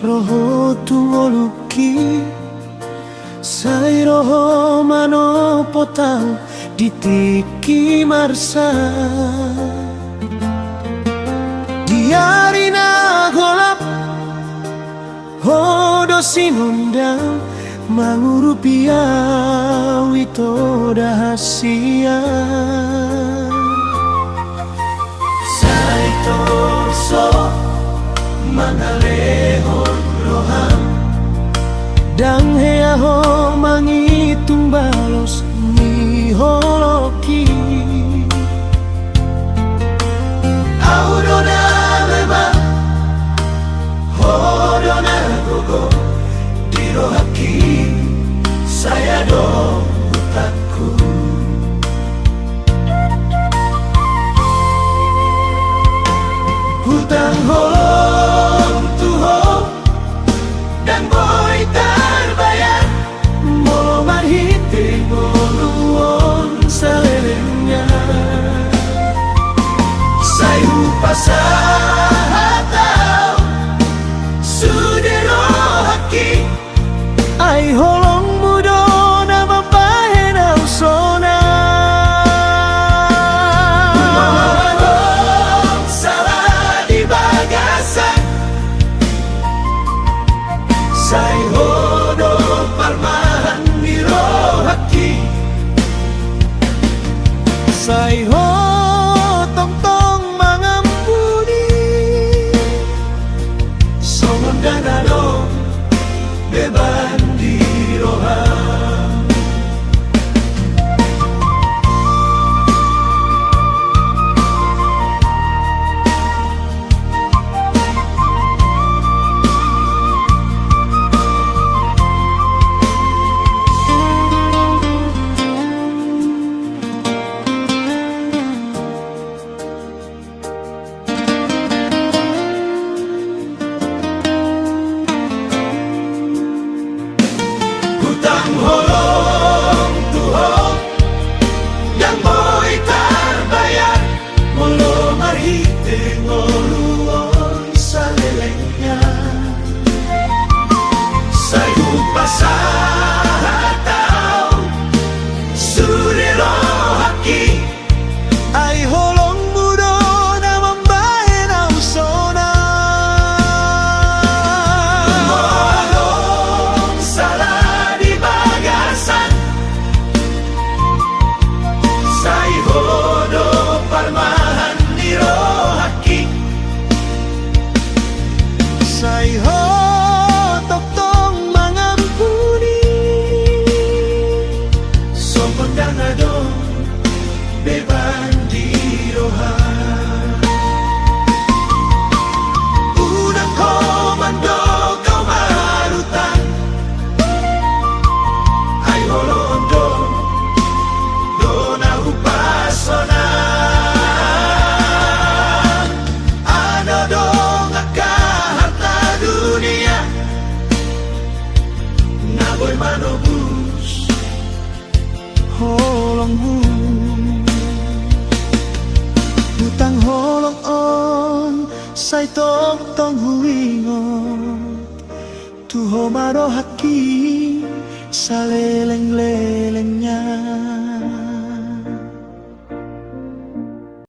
roho tungoluki sai roho mano potang ditiki marsa diarina golap hodo sinundang mangurupia witoda hasia sai torso mangalehon roham dang heaho mangitung balos ni holoki audona leba hodona gogo dirohaki saya do utakku hutang holong tuho dan boy terbayar molo marhiti ngoluon salelengnya sayu pasahatau sudero haki ai holong mudo na mapahena usona mohon salah di bagasan sai hodo parmahan miro haki sai ho tong tong mangampuni songon danado beban di roham hutang holong tuho yang boy terbayar molo marhite ngoluon salelengnya sayu pasahatau sudero haki ai holong mudo na mambahen ausona molong salah di bagasan sai hodo parmahan niro haki sai ho tok tong mangampuni sombong danado beban di roham unang komando kau marutan ai holondo dona upasona ano dong harta dunia naboy manobus holongmu hutang holong on sai tong tong huingon tuho maro haki saleleng lelengnya